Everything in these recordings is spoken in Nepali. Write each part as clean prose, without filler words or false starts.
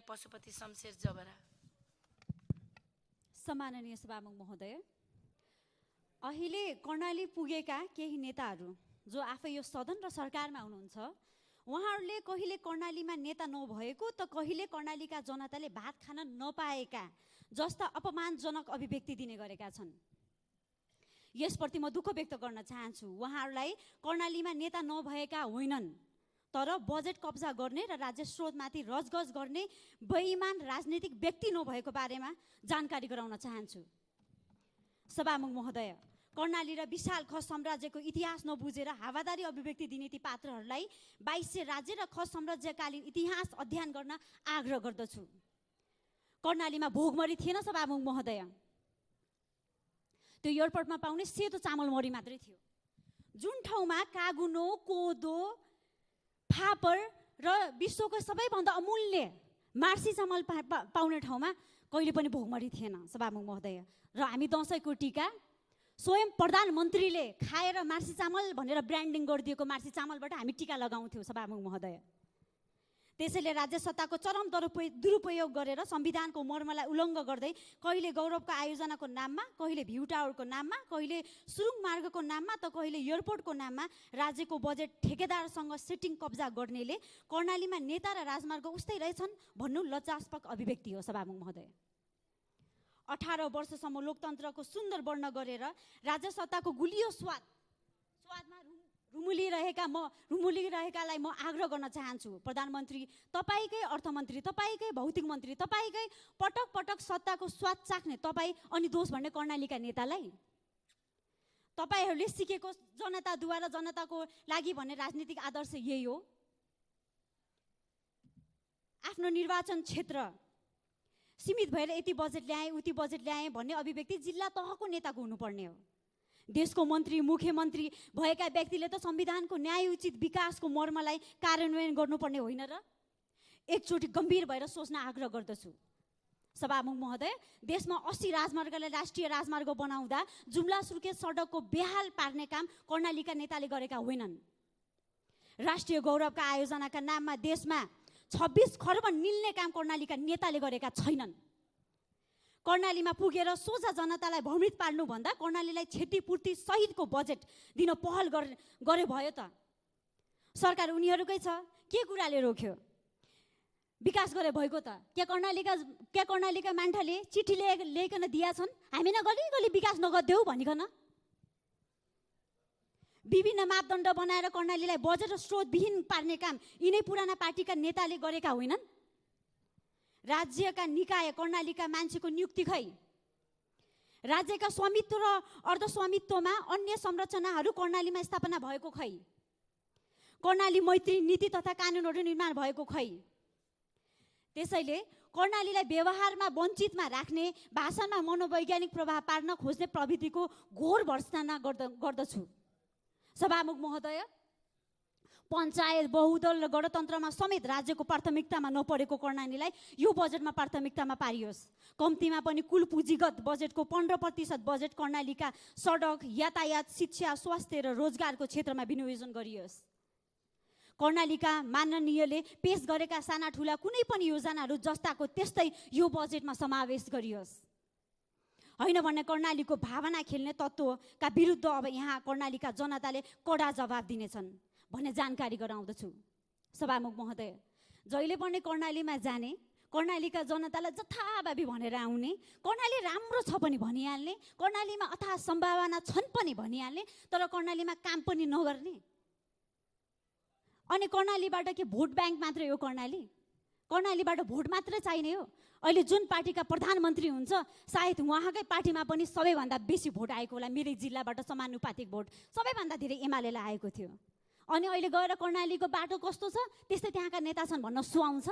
पशुपति शमशेर जबरा। सम्माननीय सभामुख महोदय, अहिले कर्णाली पुगेका केही नेताहरू जो आफै यो सदन र सरकारमा हुनुहुन्छ, उहाँहरूले कहिले कर्णालीमा नेता नभएको त कहिले कर्णालीका जनताले भात खान नपाएका जस्ता अपमानजनक अभिव्यक्ति दिने गरेका छन्। यसप्रति म दुःख व्यक्त गर्न चाहन्छु। उहाँहरूलाई कर्णालीमा नेता नभएका होइनन्, तर बजेट कब्जा गर्ने र राज्य स्रोतमाथि रजगज गर्ने बेइमान राजनीतिक व्यक्ति नभएको बारेमा जानकारी गराउन चाहन्छु। सभामुख महोदय, कर्णाली र विशाल खस साम्राज्यको इतिहास नबुझेर हावादारी अभिव्यक्ति दिने ती पात्रहरूलाई 2200 राज्य र खस साम्राज्यकालीन इतिहास अध्ययन गर्न आग्रह गर्दछु। कर्णालीमा भोगमरी थिएन सभामुख महोदय, त्यो एयरपोर्टमा पाउने सेतो चामल मरी मात्रै थियो। जुन ठाउँमा कागुनो, कोदो, फापर र विश्वको सबैभन्दा अमूल्य मार्सी चामल पाउने ठाउँमा कहिले पनि भोगमरी थिएन सभामुख महोदय। र हामी दसैँको टीका स्वयं प्रधानमन्त्रीले खाएर मार्सी चामल भनेर ब्रान्डिङ गरिदिएको मार्सी चामलबाट हामी टीका लगाउँथ्यौँ सभामुख महोदय। त्यसैले राज्य सत्ताको चरम दुरुपयोग गरेर संविधानको मर्मलाई उल्लङ्घन गर्दै कहिले गौरवको आयोजनाको नाममा, कहिले भ्यू टावरको नाममा, कहिले सुरुङ मार्गको नाममा त कहिले एयरपोर्टको नाममा राज्यको बजेट ठेकेदारसँग सेटिङ कब्जा गर्नेले कर्णालीमा नेता र राजमार्ग उस्तै रहेछन् भन्नु लज्जास्पद अभिव्यक्ति हो सभामुख महोदय। 18 वर्षसम्म लोकतन्त्रको सुन्दर वर्ण गरेर राज्य सत्ताको गुलियो स्वादमा रुमुलिरहेकालाई म आग्रह गर्न चाहन्छु। प्रधानमन्त्री तपाईँकै, अर्थमन्त्री तपाईँकै, भौतिक मन्त्री तपाईँकै, पटक पटक सत्ताको स्वाद चाख्ने तपाईँ अनि दोष भन्ने कर्णालीका नेतालाई तपाईँहरूले सिकेको जनताद्वारा जनताको लागि भन्ने राजनीतिक आदर्श यही हो। आफ्नो निर्वाचन क्षेत्र सीमित भएर यति बजेट ल्याएँ उति बजेट ल्याएँ भन्ने अभिव्यक्ति जिल्ला तहको नेताको हुनुपर्ने हो। देशको मन्त्री, मुख्यमन्त्री भएका व्यक्तिले त संविधानको न्यायोचित विकासको मर्मलाई कार्यान्वयन गर्नुपर्ने होइन र? एकचोटि गम्भीर भएर सोच्न आग्रह गर्दछु। सभामुख महोदय, देशमा 80 राजमार्गलाई राष्ट्रिय राजमार्ग बनाउँदा जुम्ला सुर्खेत सडकको बेहाल पार्ने काम कर्णालीका नेताले गरेका होइनन्। राष्ट्रिय गौरवका आयोजनाका नाममा देशमा 26 खर्ब निल्ने काम कर्णालीका नेताले गरेका छैनन्। कर्णालीमा पुगेर सोझा जनतालाई भ्रमित पार्नुभन्दा कर्णालीलाई क्षतिपूर्ति सहितको बजेट दिन पहल गरे भयो त। सरकार उनीहरूकै छ, के कुराले रोक्यो? विकास गरे भएको त। के कर्णालीका मान्छेले चिठी ल्याइकन दिया छन् हामी न गली विकास नगर्देऊ भनिकन? विभिन्न मापदण्ड बनाएर कर्णालीलाई बजेट र स्रोतविहीन पार्ने काम यिनै पुराना पार्टीका नेताले गरेका होइनन्। राज्यका निकाय कर्णालीका मान्छेको नियुक्ति खै? राज्यका स्वामित्व र अर्धस्वामित्वमा अन्य संरचनाहरू कर्णालीमा स्थापना भएको खै? कर्णाली मैत्री नीति तथा कानुनहरू निर्माण भएको खै? त्यसैले कर्णालीलाई व्यवहारमा वञ्चितमा राख्ने, भाषामा मनोवैज्ञानिक प्रभाव पार्न खोज्ने प्रवृत्तिको घोर भर्त्सना गर्दछु। सभामुख महोदय, पञ्चायत, बहुदल र गणतन्त्रमा समेत राज्यको प्राथमिकतामा नपरेको कर्णालीलाई यो बजेटमा प्राथमिकतामा पारियोस्। कम्तीमा पनि कुल पुँजीगत बजेटको 15% बजेट कर्णालीका सडक, यातायात, शिक्षा, स्वास्थ्य र रोजगारको क्षेत्रमा विनियोजन गरियोस्। कर्णालीका माननीयले पेश गरेका साना ठुला कुनै पनि योजनाहरू जस्ताको त्यस्तै यो बजेटमा समावेश गरियोस्। होइन भने कर्णालीको भावना खेल्ने तत्त्वका विरुद्ध अब यहाँ कर्णालीका जनताले कडा जवाब दिनेछन् भन्ने जानकारी गराउँदछु। सभामुख महोदय, जहिले पनि कर्णालीमा जाने, कर्णालीका जनतालाई जथाभावी भनेर आउने, कर्णाली राम्रो छ पनि भनिहाल्ने, कर्णालीमा अथाह सम्भावना छन् पनि भनिहाल्ने, तर कर्णालीमा काम पनि नगर्ने। अनि कर्णालीबाट के भोट ब्याङ्क मात्रै हो? कर्णालीबाट भोट मात्रै चाहिने हो? अहिले जुन पार्टीका प्रधानमन्त्री हुन्छ सायद उहाँकै पार्टीमा पनि सबैभन्दा बेसी भोट आएको होला। मेरै जिल्लाबाट समानुपातिक भोट सबैभन्दा धेरै एमालेलाई आएको थियो। अनि अहिले गएर कर्णालीको बाटो कस्तो छ त्यस्तै त्यहाँका नेता छन् भन्न सुहाउँछ।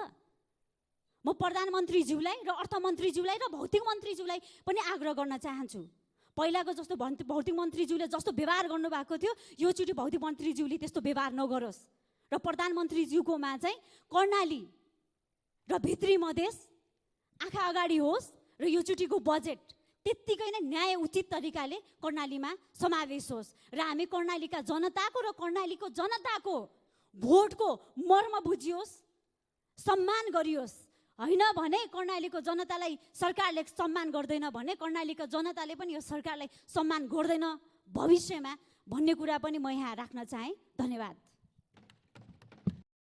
म प्रधानमन्त्रीज्यूलाई र अर्थमन्त्रीज्यूलाई र भौतिक मन्त्रीज्यूलाई पनि आग्रह गर्न चाहन्छु। पहिलाको जस्तो भौतिक मन्त्रीज्यूले जस्तो व्यवहार गर्नुभएको थियो, योचोटि भौतिक मन्त्रीज्यूले त्यस्तो व्यवहार नगरोस् र प्रधानमन्त्रीज्यूकोमा चाहिँ कर्णाली र भित्री मधेस आँखा अगाडि होस् र योचोटिको बजेट त्यत्तिकै नै न्याय उचित तरिकाले कर्णालीमा समावेश होस् र हामी कर्णालीका जनताको र कर्णालीको जनताको भोटको मर्म बुझियोस्, सम्मान गरियोस्। होइन भने कर्णालीको जनतालाई सरकारले सम्मान गर्दैन भने कर्णालीको जनताले पनि यो सरकारलाई सम्मान गर्दैन भविष्यमा भन्ने कुरा पनि म यहाँ राख्न चाहेँ। धन्यवाद।